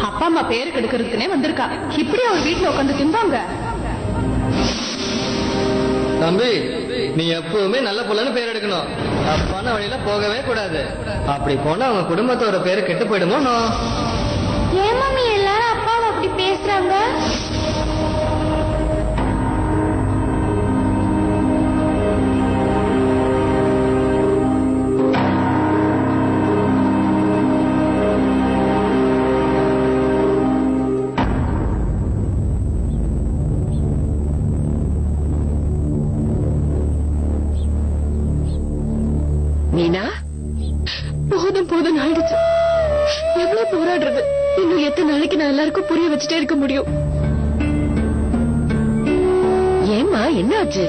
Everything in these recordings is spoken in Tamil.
அப்பா அம்மா பேரு கெடுக்கிறதுக்குனே வந்திருக்கா. இப்படி அவர் வீட்டுல உட்காந்து திம்பாங்க. தம்பி, நீ எப்பவுமே நல்ல புள்ளன்னு பேர் எடுக்கணும். தப்பான வழியில போகவே கூடாது. அப்படி போனா அவங்க குடும்பத்தோட பேரு கெட்டு போயிடுமோ. ஏன் மம்மி எல்லாரும் அப்பாவை அப்படி பேசுறாங்க? மீனா, போதும் போதும் ஆயிடுச்சு. எவ்வளவு போராடுறது? இன்னும் எத்தனை நாளைக்கு நான் எல்லாருக்கும் புரிய வச்சுட்டே இருக்க முடியும்? ஏமா என்ன ஆச்சு?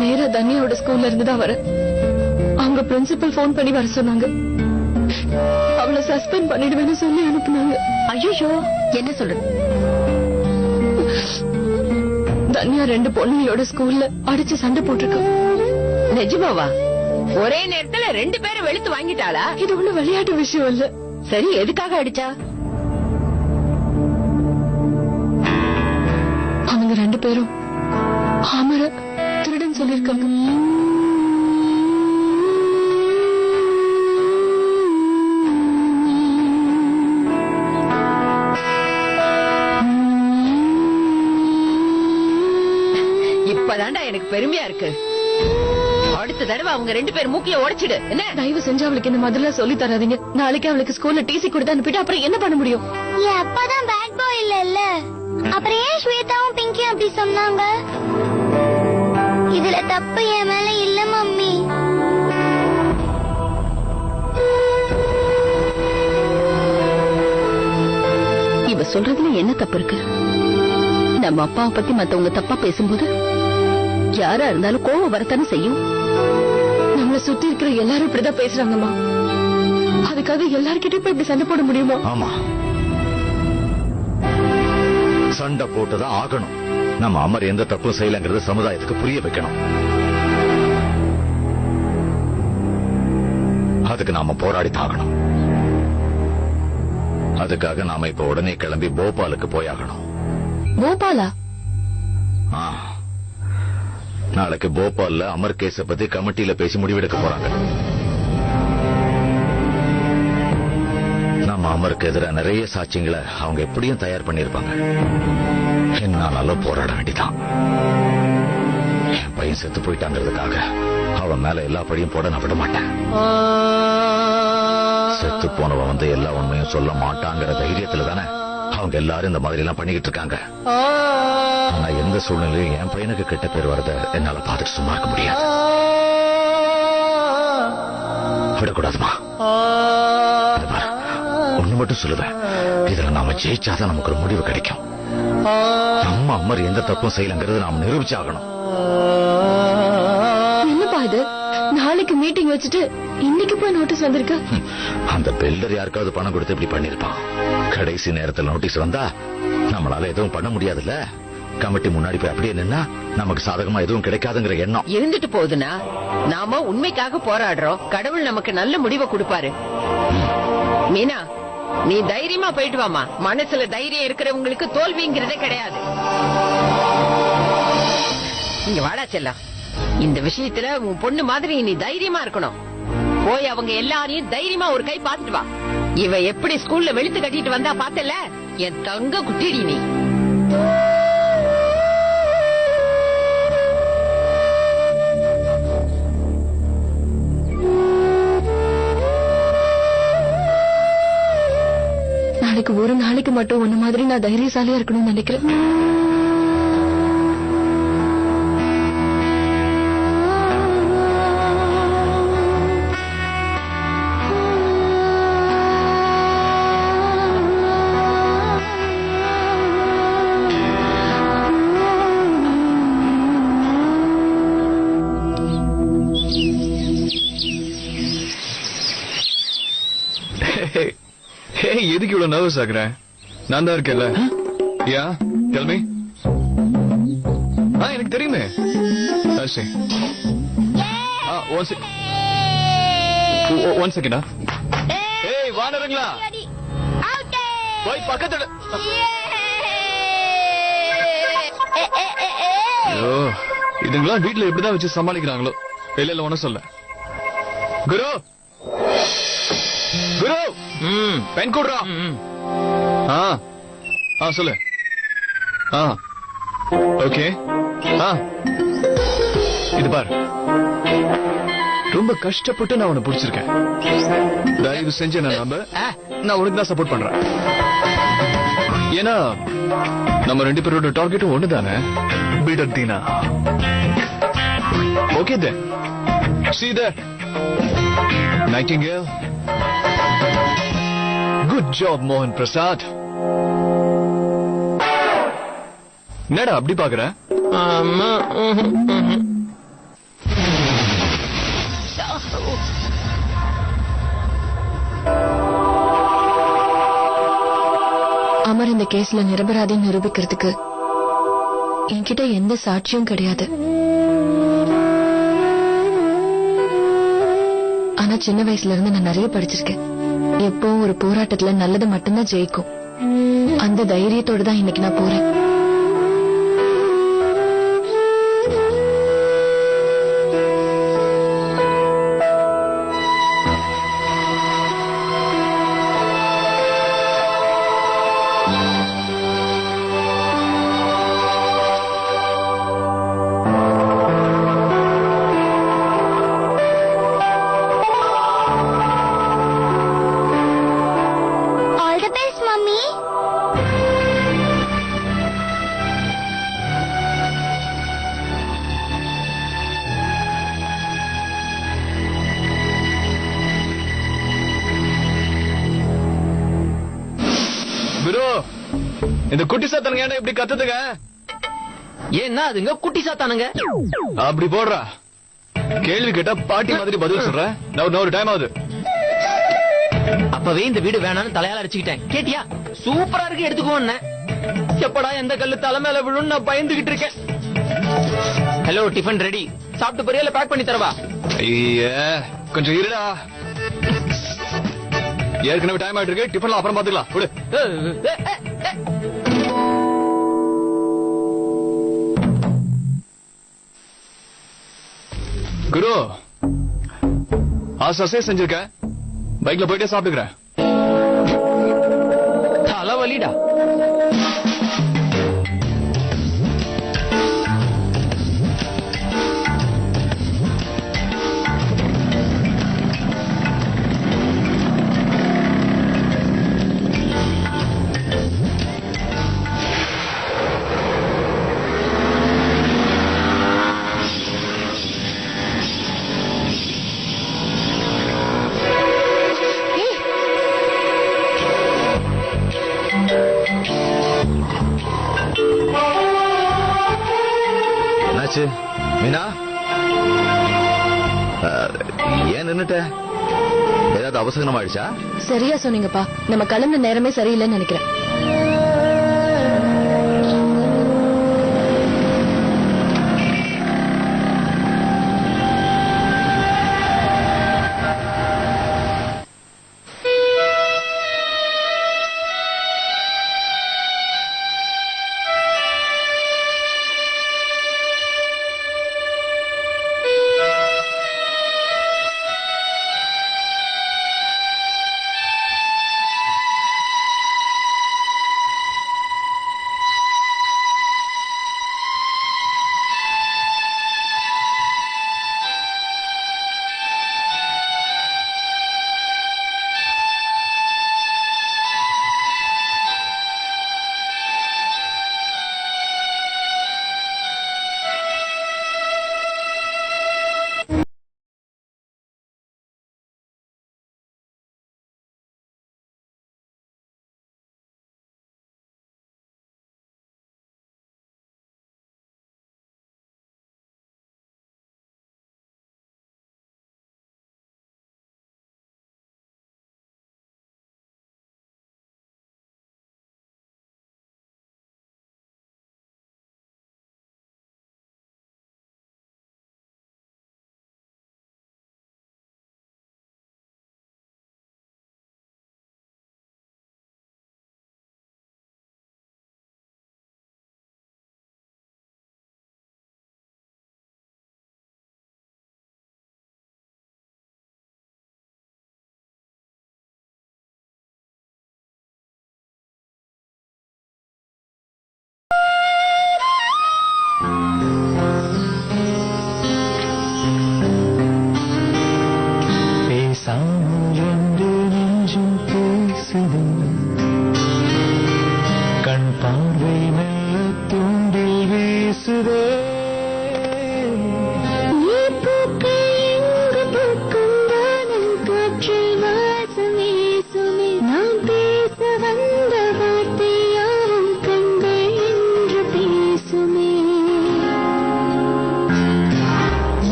நேரா தனியாவோட ஸ்கூல்ல இருந்துதான் வர. அவங்க பிரின்சிபல் போன் பண்ணி வர சொன்னாங்க. அவளை சஸ்பெண்ட் பண்ணிடுவேன்னு சொல்லி அனுப்புனாங்க. ஐயோ, என்ன சொல்றது? தனியா 2 பொண்ணுங்களோட ஸ்கூல்ல அடிச்சு சண்டை போட்டிருக்க. நிஜமாவா? ஒரே நேரத்துல 2 பேரும் வெளுத்து வாங்கிட்டாளா? இது ஒண்ணு விளையாட்டு விஷயம் இல்ல. சரி, எதுக்காக அடிச்சா? அவங்க 2 பேரும் ஆமர திருடன் சொல்லிருக்காங்க. இப்பதான்டா எனக்கு பெருமையா இருக்கு. அடுத்த தடவை அவங்க 2 பேர் மூக்கிய உடைச்சிடு. என்ன? தயவு செஞ்சு அவளுக்கு இந்த மாதிரில சொல்லி தராதீங்க. நாளைக்கு அவளுக்கு ஸ்கூல்ல டிசி கொடுத்து அனுப்பிட்டு அப்புறம் என்ன பண்ண முடியும்? என் அப்பா தான் பேட் பாய் இல்ல. அப்புறம் ஏன் ஸ்வேதாவும் பிங்கியும் அப்படி சொன்னாங்க? இதுல தப்பு என் மேல இல்ல மம்மி. இவ சொல்றதுல என்ன தப்பு இருக்கு? நம்ம அப்பாவை பத்தி மத்தவங்க தப்பா பேசும்போது யாரா இருந்தாலும் கோவம் வரத்தானே செய்யும். நம்மள சுத்தி இருக்கிற எல்லாரும் இப்படிதான் பேசுறாங்கம்மா. அதுக்காக எல்லார்கிட்டயும் போய் இப்படி சண்டை போட முடியுமா? ஆமா, சண்டை போட்டுதான் ஆகணும். நம்ம அமர் எந்த தப்பும் செய்யலங்கிறது சமுதாயத்துக்கு புரிய வைக்கணும். அதுக்கு நாம போராடி தாகணும். அதுக்காக நாம இப்ப உடனே கிளம்பி போபாலுக்கு போயாகணும். போபாலா? நாளைக்கு போபால்ல அமர் கேஸ பத்தி கமிட்டியில பேசி முடிவெடுக்க போறாங்க. நம்ம அமருக்கு எதிராக நிறைய சாட்சியங்களை அவங்க எப்படியும் தயார் பண்ணிருப்பாங்க. என்னாலும் போராட வேண்டிதான். என் பையன் செத்து போயிட்டாங்கிறதுக்காக அவன் மேல எல்லா பழியும் போட நான் விட மாட்டேன். செத்து போனவன் வந்து எல்லா உண்மையும் சொல்ல மாட்டாங்கிற தைரியத்துல தானே அவங்க எல்லாரும் இந்த மாதிரி எல்லாம் பண்ணிக்கிட்டு இருக்காங்க. ஆனா எந்த சூழ்நிலையும் என் பையனுக்கு கெட்ட பேர் வரத என்னால பார்த்துட்டு சும்மா இருக்க முடியாது. விடக்கூடாதுமா. ஒண்ணு மட்டும் சொல்லுவேன், இதுல நாம ஜெயிச்சாதான் நமக்கு ஒரு முடிவு கிடைக்கும். நம்ம அம்மர் எந்த தப்பும் செய்யலங்கிறது நாம நிரூபிச்சாகணும். என்னப்பா இது? நாளைக்கு மீட்டிங் வச்சுட்டு இன்னைக்கு போய் நோட்டீஸ் வந்திருக்க? அந்த பில்டர் யாருக்காவது பணம் கொடுத்து இப்படி பண்ணிருப்பான். கடைசி நேரத்தில் நோட்டீஸ் வந்தா நம்மளால எதுவும் பண்ண முடியாதுல்ல. கமிட்டி முன்னாடி போய் அப்படியே நின்னா நமக்கு சாதகமா எதுவும் கிடைக்காதுங்கிற எண்ணம் இருந்துட்டு போகுதுன்னா நாம உண்மைக்காக போராடுறோம். கடவுள் நமக்கு நல்ல முடிவை கொடுப்பாரு. மீனா, நீ தைரியமா போயிட்டு வாமா. மனசுல தைரியம் இருக்கிறவங்களுக்கு தோல்விங்கிறதே கிடையாது. இங்க வாடா செல்லம். இந்த விஷயத்துல உன் பொண்ணு மாதிரி நீ தைரியமா இருக்கணும். போய் அவங்க எல்லாரையும் தைரியமா ஒரு கை பாத்துட்டு வா. இவ எப்படி ஸ்கூல்ல வெளுத்து கட்டிட்டு வந்தா பாத்தல? என் தங்க குட்டிடி நீ. நாளைக்கு ஒரு நாளைக்கு மட்டும் உன்ன மாதிரி நான் தைரியசாலியா இருக்கணும்னு நினைக்கிறேன். எதுக்கு இவ்வளவு நர்வஸ் ஆகுறேன்? நான் தான் இருக்கேன்ல. யா டெல் மீ. எனக்கு தெரியுமே. ஒன் செகண்டா. ஏய் வானரங்களா, போய் பக்கத்துல. ஐயோ, இதுங்களாம் வீட்டுல எப்படிதான் வச்சு சமாளிக்கிறாங்களோ. இல்ல ஒன்னும் சொல்ல. குரு குரு, பென் கூடுறா. சொல்லு. ஓகே. இது பாரு, ரொம்ப கஷ்டப்பட்டு நான் உன்னை பிடிச்சிருக்கேன். தயவு செஞ்சு நான் உனக்கு தான் சப்போர்ட் பண்றேன். ஏன்னா நம்ம 2 பேரோட டார்கெட்டும் ஒண்ணுதானே, beat Dheena. Okay then. See there, Nightingale. Good job, Mohan Prasad. என்னடா அப்படி பாக்குற? அமர் இந்த கேஸ்ல நிரபராதி நிரூபிக்கிறதுக்கு என்கிட்ட எந்த சாட்சியும் கிடையாது. ஆனா சின்ன வயசுல இருந்து நான் நிறைய படிச்சிருக்கேன். எப்பவும் ஒரு போராட்டத்துல நல்லது மட்டும்தான் ஜெயிக்கும். அந்த தைரியத்தோட தான் இன்னைக்கு நான் போறேன். இந்த குட்டி சாத்தானுங்க ஏன்டா இப்படி கத்துதுங்க? ஏன்னா அதுங்க குட்டி சாத்தானுங்க. அப்படி போடுறா. கேள்வி கேட்டா பாட்டி மாதிரி பதில் சொல்ற. நான் ஒரு டைம் ஆகுது. அப்பவே இந்த வீடு வேணான்னு தலையால அடிச்சுக்கிட்டேன். கேட்டியா? சூப்பரா இருக்கு, எடுத்துக்கோன்னு. எப்படா எந்த கல்லு தலை மேல விழுன்னு நான் பயந்துகிட்டு இருக்கேன். Hello, tiffin ready. சாப்பிட்டு போறியா இல்ல பேக் பண்ணி தரவா? ஐயா கொஞ்சம் இருடா. ஏற்கனவே டைம் ஆயிட்டு இருக்கு. டிஃபன்ல அப்புறம் பாத்துக்கலாம். விடு. குரு, ஆசை செஞ்சிருக்க. பைக்ல போயிட்டே சாப்பிட்டுக்கிறேன். தலைவலிடா. மீனா, ஏன் நின்னுட்ட? ஏதாவது அவசரம் ஆயிடுச்சா? சரியா சொன்னீங்கப்பா. நம்ம கிளம்புற நேரமே சரியில்லைன்னு நினைக்கிறேன்.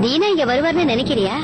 தீனா இங்க வருவார்னு நினைக்கிறியா?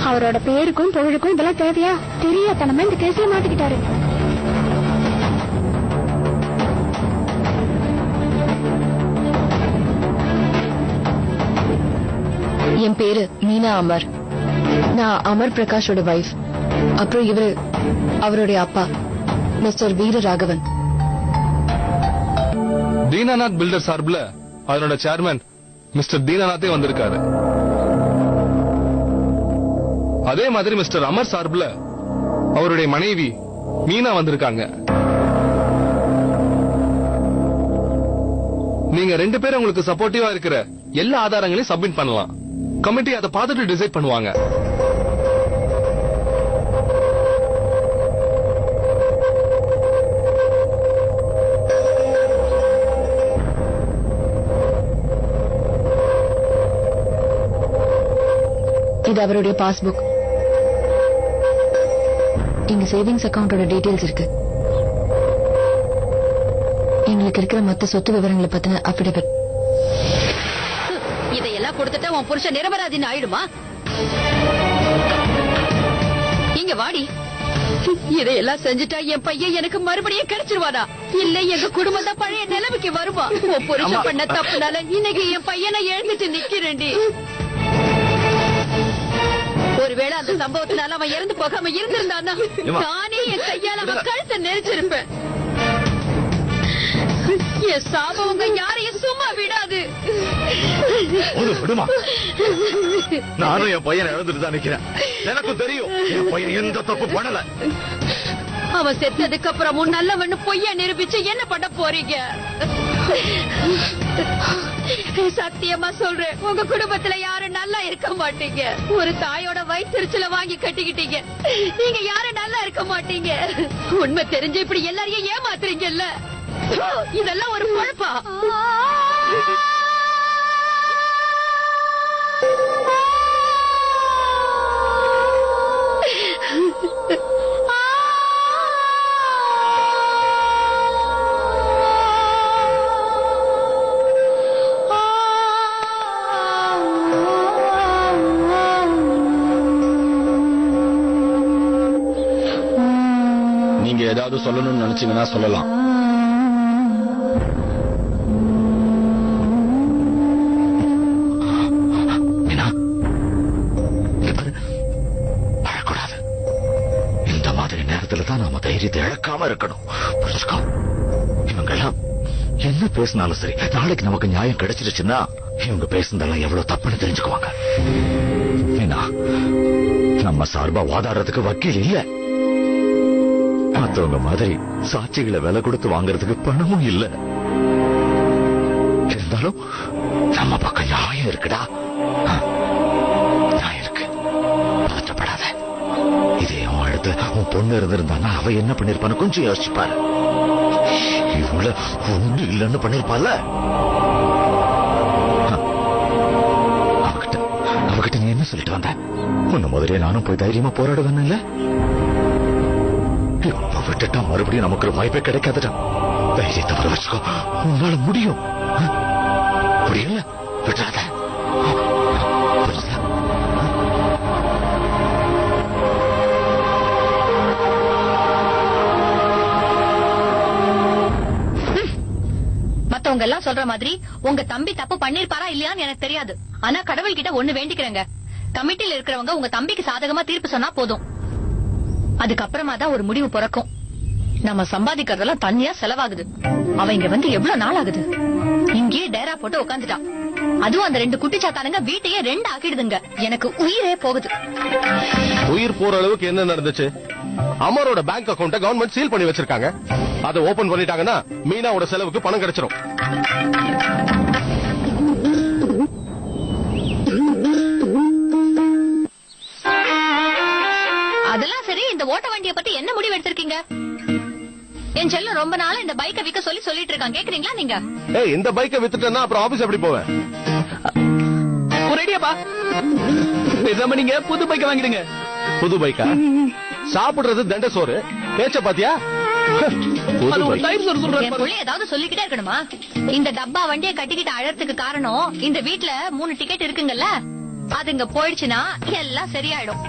அவரோட பேருக்கும் தொழிலுக்கும் இதெல்லாம் தேவையா? தெரியாதனமா இந்த கேஸ்ல மாட்டிக்கிட்டாரு. என் பேரு மீனா அமர். நான் அமர் பிரகாஷோட வைஃப். அப்புறம் இவரு அவருடைய அப்பா மிஸ்டர் வீர ராகவன். தீனாநாத் பில்டர் சார்பில் அதனோட சேர்மன் மிஸ்டர் தீனாநாத்தே வந்திருக்காரு. அதே மாதிரி மிஸ்டர் அமர் சார்பில் அவருடைய மனைவி மீனா வந்திருக்காங்க. நீங்க 2 பேரும் உங்களுக்கு சப்போர்ட்டிவா இருக்கிற எல்லா ஆதாரங்களையும் சப்மிட் பண்ணலாம். கமிட்டி அதை பார்த்துட்டு டிசைட் பண்ணுவாங்க. இது அவருடைய பாஸ்புக். இங்க சேவிங்ஸ் அக்கவுண்டோட டீடைல்ஸ் இருக்கு. எங்களுக்கு இருக்கிற மொத்த சொத்து விவரங்களை பத்தின அபிடவிட். இதையெல்லாம் கொடுத்துட்டு உன் புருஷன் நிரபராதின்னு ஆயிடுமா? இங்க வாடி. இதையெல்லாம் செஞ்சுட்டா என் பையன் எனக்கு மறுபடியும் கிடைச்சிருவானா? இல்ல எங்க குடும்பம் தான் பழைய நிலைமைக்கு வருமா? உன் புருஷன் பண்ண தப்புனால இன்னைக்கு என் பையனை எழுந்துட்டு நிக்கிறேன்டி. ஒருவேளை அந்த சம்பவத்தினால அவன் இறந்து போகாம இருந்திருந்தானா நானே என் கையால அவன் கழுத்தை நெரிச்சிருப்பேன். என் சாபம் உங்க யாரையும் சும்மா விடாது. நானும் என் பையனை இழந்துட்டு தான் நிக்கிறேன். எனக்கும் தெரியும் என் பையன் எந்த தப்பு பண்ணல. அவன் செத்ததுக்கு அப்புறமும் நல்லவன்னு பொய்யா நிரூபிச்சு என்ன பண்ண போறீங்க? சத்தியமா சொல்றேன், உங்க குடும்பத்துல யாரும் நல்லா இருக்க மாட்டீங்க. ஒரு தாயோட வயிற்றுச்சல வாங்கி கட்டிக்கிட்டீங்க. நீங்க யாரும் நல்லா இருக்க மாட்டீங்க. உண்மை தெரிஞ்சு இப்படி எல்லாரையும் ஏமாத்துறீங்கல்ல. இதெல்லாம் ஒரு பொழப்பா? நீங்க ஏதாவது சொல்லணும்னு நினைச்சீங்கன்னா சொல்லலாம். இந்த மாதிரி நேரத்துல தான் நாம தைரியத்தை இழக்காம இருக்கணும். இவங்கெல்லாம் என்ன பேசினாலும் சரி, நாளைக்கு நமக்கு நியாயம் கிடைச்சிருச்சுன்னா இவங்க பேசுனதெல்லாம் எவ்வளவு தப்புன்னு தெரிஞ்சுக்குவாங்க. ஏன்னா நம்ம சார்பா வாதாடுறதுக்கு வக்கீல் இல்ல. மற்றவங்க மாதிரி சாட்சிகளை விலை கொடுத்து வாங்கறதுக்கு பணமும் இல்ல. இருந்தாலும் நம்ம பக்கம் நியாயம் இருக்குடா. நியாயம் இருக்கு, பதற்றப்படாத. இதே உன் இடத்துல உன் பொண்ணு இருந்திருந்தானா அவ என்ன பண்ணிருப்பான்னு கொஞ்சம் யோசிச்சுப்பாரு. நம்மள ஒண்ணு இல்லைன்னு பண்ணிருப்பால. அவகிட்ட நீ என்ன சொல்லிட்டு வந்த? உன்ன முதலே நானும் போய் தைரியமா போராடுவேன் இல்ல? இப்ப விட்டுட்டா மறுபடியும் நமக்கு ஒரு வாய்ப்பே கிடைக்காதுடா. தைரியத்தை வர வச்சுக்கோ, உன்னால முடியும். முடியல விட்டுறாத. மத்தவங்க எல்லாம் சொல்ற மாதிரி உங்க தம்பி தப்பு பண்ணிருப்பாரா இல்லையான்னு எனக்கு தெரியாது. ஆனா கடவுள் கிட்ட ஒண்ணு வேண்டிக்கிறேங்க, கமிட்டில இருக்கிறவங்க உங்க தம்பிக்கு சாதகமா தீர்ப்பு சொன்னா போதும். அதுக்கப்புறமா தான் ஒரு முடிவு பிறக்கும். நம்ம சம்பாதிக்கிறதெல்லாம் தனியா செலவாகுது. அவன் இங்க வந்து எவ்வளவு நாள் ஆகுது? இங்கேயே டேரா போட்டு உட்காந்துட்டான். அதுவும் அந்த 2 குட்டிச்சாத்தானுங்க வீட்டையே 2 ஆக்கிடுதுங்க. எனக்கு உயிரே போகுது. உயிர் போற அளவுக்கு என்ன நடந்துச்சு? அமரோட பேங்க் அக்கவுண்ட கவர்மெண்ட் சீல் பண்ணி வச்சிருக்காங்க. அதை ஓபன் பண்ணிட்டாங்கன்னா மீனாவோட செலவுக்கு பணம் கிடைச்சிரும். அதெல்லாம் சரி, இந்த ஓட்ட வண்டியை பத்தி என்ன முடிவு எடுத்திருக்கீங்க? என் செல்லம் ரொம்ப நாளா இந்த பைக்கை விக்க சொல்லிட்டு இருக்கான், கேக்குறீங்களா நீங்க? ஏய், இந்த பைக்கை வித்துட்டேன்னா அப்புறம் ஆபீஸ் எப்படி போவேன்? ஒரு ஐடியாப்பா, பேசாம நீங்க புது பைக்கை வாங்கிடுங்க. புது பைக்கா? சாப்பிடுறது தண்ட சோறு, பேச்ச பாத்தியா? என் புள்ளை ஏதாவது சொல்லிக்கிட்டே இருக்கணுமா? இந்த டப்பா வண்டியை கட்டிக்கிட்டு அழறதுக்கு காரணம் இந்த வீட்ல 3 டிக்கெட் இருக்குங்கல்ல, அதுங்க போயிடுச்சுன்னா எல்லாம் சரியாயிடும்.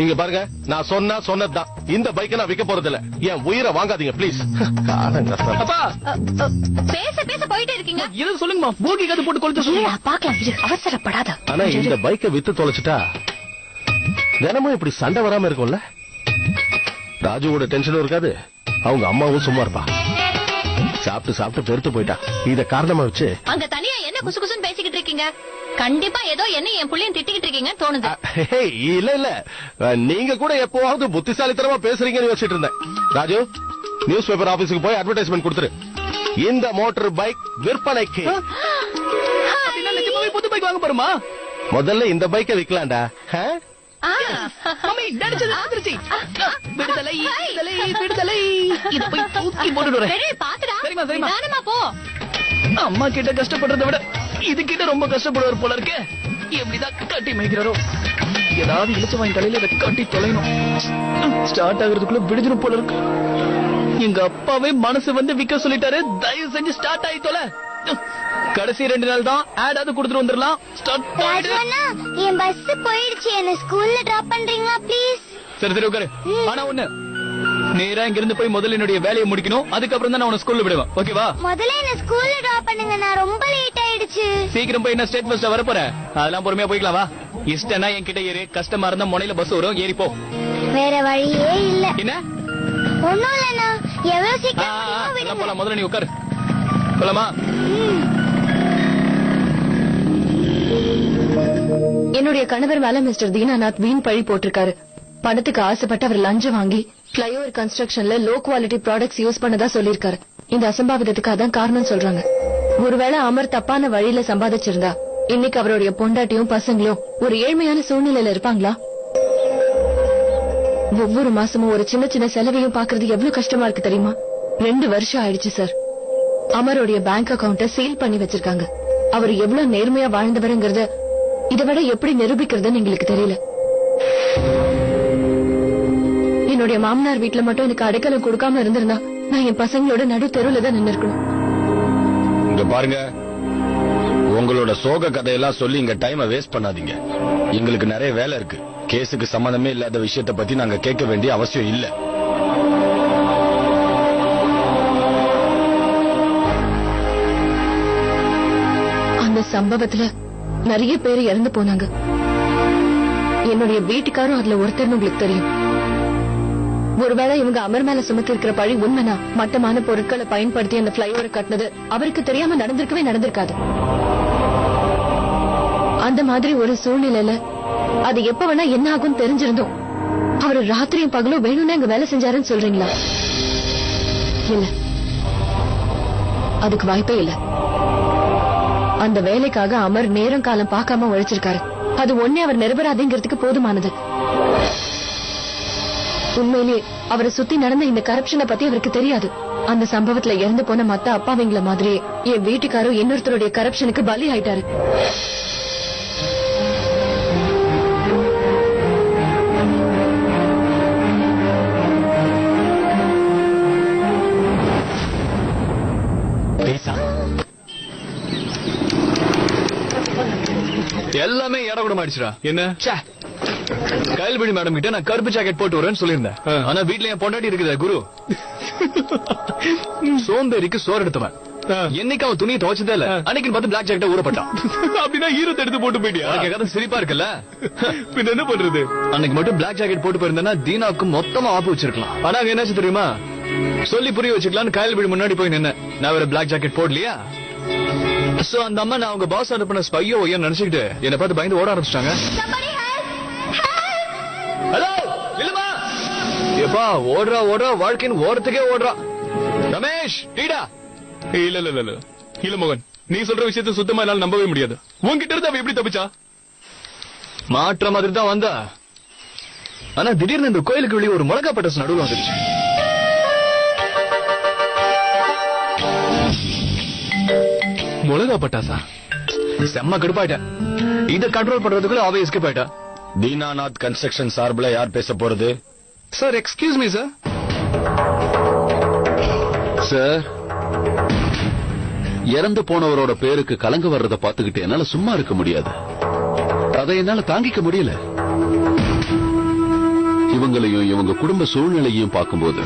இங்க பாருங்க, நான் சொன்னதுதான். இந்த பைக்கை நான் விற்க போறது இல்ல. என் உயிரை வாங்காதீங்க பிளீஸ். பேச பேச போயிட்டே இருக்கீங்க. இது சொல்லுங்கம்மா, போகி கதை போட்டு கொளுத்த சொல்லுங்க. பாக்கலாம், அவசரப்படாத. ஆனா இந்த பைக்கை வித்து தொலைச்சிட்டா தினமும் இப்படி சண்டை வராம இருக்கும்ல? ராஜுவோட டென்ஷனும் இருக்காது, அவங்க அம்மாவும் சும்மா இருப்பா. சாப்பிட்டு பெருத்து போயிட்டா. இத காரணமா வச்சு அங்க தனியா என்ன குசு குசுன்னு பேசிக்கிட்டு இருக்கீங்க? கண்டிப்பா ஏதோ என்ன என் புள்ளையும் திட்டிக்கிட்டு இருக்கீங்கன்னு தோணுது. இல்ல நீங்க கூட எப்பவாவது புத்திசாலித்தனமா பேசுறீங்கன்னு யோசிச்சுட்டு இருந்தேன். ராஜு, நியூஸ் பேப்பர் ஆபீஸுக்கு போய் அட்வர்டைஸ்மெண்ட் கொடுத்துரு. இந்த மோட்டார் பைக் விற்பனைக்கு. புது பைக் வாங்க போறோமா? முதல்ல இந்த பைக்கை விக்கலாம்டா. விடுதலை விடுதலை விடுதலை. இத போய் தூக்கி போட்டுடுறேன். போ. அம்மா கிட்ட கஷ்டப்படுறதை விட இது கிட்ட ரொம்ப கஷ்டப்படுவார் போல இருக்கு. எப்படிதான் கட்டி மேய்க்கிறாரோ. ஏதாவது இழுச்சு வாங்கி தலையில இதை கட்டி தொலைணும். ஸ்டார்ட் ஆகுறதுக்குள்ள விடுதலும் போல இருக்கு. எங்க அப்பாவே மனசு வந்து விக்க சொல்லிட்டாரு, தயவு செஞ்சு ஸ்டார்ட் ஆகி தொலை. கடைசி 2 நாள் தான், ஆடாவது கொடுத்துட்டு வந்துடலாம். என் பஸ் போயிடுச்சு, என்ன ஸ்கூல்ல டிராப் பண்றீங்களா ப்ளீஸ்? சரி உட்காரு. ஆனா ஒண்ணு, நேரா இங்க இருந்து போய் முதல்ல என்னுடைய வேலையை முடிக்கணும். அதுக்கப்புறம் தான் நான் உன ஸ்கூல்ல விடுவேன், ஓகேவா? முதல்ல என்ன ஸ்கூல்ல டிராப் பண்ணுங்க, நான் ரொம்ப லேட் ஆயிடுச்சு. சீக்கிரம் போய் என்ன ஸ்டேட் ஃபர்ஸ்ட் வர போற? அதெல்லாம் பொறுமையா போய்க்கலாம் வா. இஷ்டனா என்கிட்ட ஏறு, கஷ்டமா இருந்தா முனையில பஸ் வரும், ஏறி போ. வேற வழியே இல்ல. என்ன? ஒண்ணும் இல்லண்ணா, எவ்வளவு சீக்கிரம் போலாம். முதல்ல நீ உட்காரு. போலாமா? என்னுடைய கணவர் மேல மிஸ்டர் தீனாநாத் வீண் பழி போட்டிருக்காரு. பணத்துக்கு ஆசைப்பட்டு அவர் லஞ்சம் வாங்கி பிளைஓவர் கன்ஸ்ட்ரக்ஷன்ல லோ குவாலிட்டி ப்ராடக்ட்ஸ் யூஸ் பண்ணதா சொல்லிருக்காரு. இந்த அசம்பாவிதத்துக்கு அதான் காரணம் சொல்றாங்க. ஒருவேளை அமர் தப்பான வழியில சம்பாதிச்சிருந்தா இன்னைக்கு அவருடைய பொண்டாட்டியும் பசங்களும் ஒரு ஏழ்மையான சூழ்நிலையில இருப்பாங்களா? ஒவ்வொரு மாசமும் ஒரு சின்ன சின்ன செலவையும் பாக்குறது எவ்வளவு கஷ்டமா இருக்கு தெரியுமா? 2 வருஷம் ஆயிடுச்சு சார். அமருடைய பேங்க் அக்கவுண்ட சீல் பண்ணி வச்சிருக்காங்க. அவர் எவ்வளவு நேர்மையா வாழ்ந்தவருங்கிறத இதை விட எப்படி நிரூபிக்கிறதுன்னு எங்களுக்கு தெரியல. என்னுடைய மாமனார் வீட்டுல மட்டும் எனக்கு அடைக்கலம் கொடுக்காம இருந்திருந்தா நான் என் பசங்களோட நடு தெருவுல தான் நின்று இருக்கணும். இங்க பாருங்க, உங்களோட சோக கதையெல்லாம் சொல்லி இங்க டைமை வேஸ்ட் பண்ணாதீங்க. எங்களுக்கு நிறைய வேலை இருக்கு. கேஸுக்கு சம்பந்தமே இல்லாத விஷயத்தை பத்தி நாங்க கேட்க வேண்டிய அவசியம் இல்ல. அந்த சம்பவத்துல நிறைய பேர் இறந்து போனாங்க. என்னுடைய வீட்டுக்காரும் அதுல ஒருத்தர் உங்களுக்கு தெரியும். ஒருவேளை இவங்க அமர் மேல சுமத்தி இருக்கிற பழி உண்மைனா மட்டமான பொருட்களை பயன்படுத்தி அந்த பிளைஓவரை கட்டினது அவருக்கு தெரியாம நடந்திருக்காது. அந்த மாதிரி ஒரு சூழ்நிலையில அது எப்ப வேணா என்ன ஆகும் தெரிஞ்சிருந்தோம் அவரு ராத்திரியும் பகலும் வேணும்னு அங்க வேலை செஞ்சாருன்னு சொல்றீங்களா? இல்ல, அதுக்கு வாய்ப்பே இல்ல. அந்த வேலைக்காக அமர் நேரம் காலம் பார்க்காம உழைச்சிருக்காரு. அது ஒன்னே அவர் நிரபராதிங்கிறதுக்கு போதுமானது. உண்மையிலே அவரை சுத்தி நடந்த இந்த கரப்ஷனை பத்தி அவருக்கு தெரியாது. அந்த சம்பவத்துல இறந்து போன மத்த அப்பாவிங்கள மாதிரியே என் வீட்டுக்காரரும் இன்னொருத்தருடைய கரப்ஷனுக்கு பலி ஆயிட்டாரு. எல்லாமே இடம் ஆயிடுச்சுடா. என்ன கைல்படி மேடம் கிட்ட நான் கருப்பு ஜாக்கெட் போட்டு வரேன்னு சொல்லியிருந்தேன். ஆனா வீட்டுல என் பொண்டாட்டி இருக்குதா குரு, சோம்பேறிக்கு சோறு எடுத்தவன். என்னைக்கு அவன் துணியை துவைச்சதே இல்ல, அன்னைக்கு பார்த்து பிளாக் ஜாக்கெட்டை ஊறப்பட்டான். அப்படின்னா ஈரத்தை எடுத்து போட்டு போயிட்டியா? கதை சிரிப்பா இருக்குல்ல, பின்ன என்ன பண்றது? அன்னைக்கு மட்டும் பிளாக் ஜாக்கெட் போட்டு போயிருந்தேன்னா தீனாவுக்கு மொத்தமா ஆப்பு வச்சிருக்கலாம். ஆனா என்னாச்சு தெரியுமா, சொல்லி புரிய வச்சுக்கலான்னு கைல்படி முன்னாடி போய் நின்ன. நான் வேற பிளாக் ஜாக்கெட் போடலையா? சோ அந்த அம்மா நான் அவங்க பாஸ் அனுப்பின ஸ்பையோ நினைச்சுக்கிட்டு என்ன பார்த்து பயந்து ஓட ஆரம்பிச்சிட்டாங்க. ஹலோ இல்லமா, எப்பா ஓடுறா ஓடுறா, வாழ்க்கையின் ஓரத்துக்கே ஓடுறா. ரமேஷ் டீடா. இல்ல இல்ல இல்ல இல்ல மோகன், நீ சொல்ற விஷயத்த சுத்தமா என்னால நம்பவே முடியாது. உன்கிட்ட இருந்து அவ எப்படி தப்பிச்சா? மாற்ற மாதிரி தான் வந்தா, ஆனா திடீர்னு இந்த கோயிலுக்கு வெளியே ஒரு மிளகா பட்டாசு நடுவில் வந்துருச்சு. மிளகா பட்டாசா? செம்ம கடுப்பாயிட்டேன். இத கண்ட்ரோல் பண்றதுக்குள்ள அவ எஸ்கேப் ஆயிட்டா. தீனாநாத் கன்ஸ்ட்ரக்ஷன் சார்பில் யார் பேச போறது? Sir excuse me sir. Sir, இறந்து போனவரோட பேருக்கு கலங்க வர்றத பாத்துக்கிட்டு என்னால சும்மா இருக்க முடியாது. அதை என்னால தாங்கிக்க முடியல. இவங்களையும் இவங்க குடும்ப சூழ்நிலையும் பார்க்கும்போது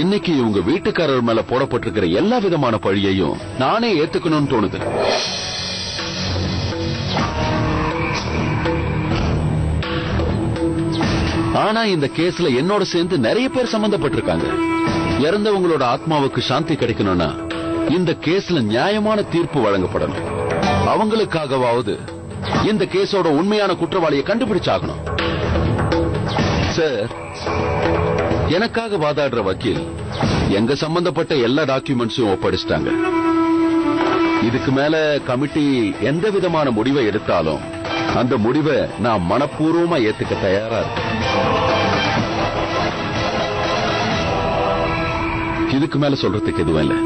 இன்னைக்கு இவங்க வீட்டுக்காரர் மேல போடப்பட்டிருக்கிற எல்லா விதமான பழியையும் நானே ஏத்துக்கணும்னு தோணுது. ஆனா இந்த கேஸ்ல என்னோட சேர்ந்து நிறைய பேர் சம்பந்தப்பட்டிருக்காங்க. இறந்தவங்களோட ஆத்மாவுக்கு சாந்தி கிடைக்கணும்னா இந்த கேஸ்ல நியாயமான தீர்ப்பு வழங்கப்படணும். அவங்களுக்காகவாவது இந்த கேஸோட உண்மையான குற்றவாளியை கண்டுபிடிச்சாகணும். சார், எனக்காக வாதாடுற வக்கீல் எங்க சம்பந்தப்பட்ட எல்லா டாக்குமெண்ட்ஸும் ஒப்படைச்சிட்டாங்க. இதுக்கு மேல கமிட்டி எந்த விதமான முடிவை எடுத்தாலும் அந்த முடிவை நான் மனப்பூர்வமா ஏத்துக்க தயாரா இருக்கேன். இதுக்கு மேல சொல்றதுக்கு எதுவும் இல்லை.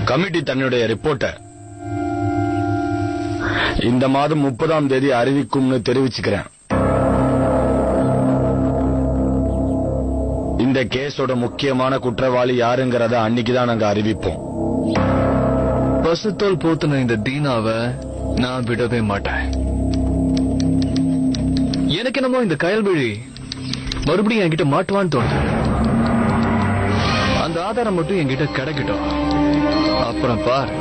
கமிட்டி தன்னுடைய ரிப்போர்ட்டை இந்த மாதம் 30ஆம் தேதி அறிவிக்கும்னு தெரிவிச்சுக்கிறேன். இந்த கேஸோட முக்கியமான குற்றவாளி யாருங்கிறத அன்னைக்குதான் நாங்க அறிவிப்போம். பசுத்தோல் போத்துன இந்த தீனாவை நான் விடவே மாட்டேன். எனக்கு என்னமோ இந்த கயல்விழி மறுபடியும் என்கிட்ட மாட்டுவான்னு தோணுது. அந்த ஆதாரம் மட்டும் என்கிட்ட கிடைக்கட்டும், அப்புறம் பார்.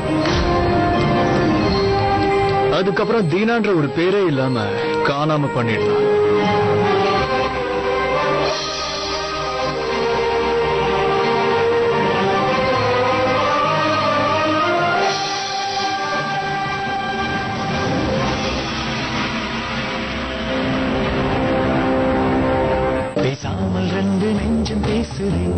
அதுக்கப்புறம் தீனான்ற ஒரு பேரே இல்லாம காணாம பண்ணிடலாம். பேசாமல் ரெண்டு நெஞ்சம் பேசுறேன்,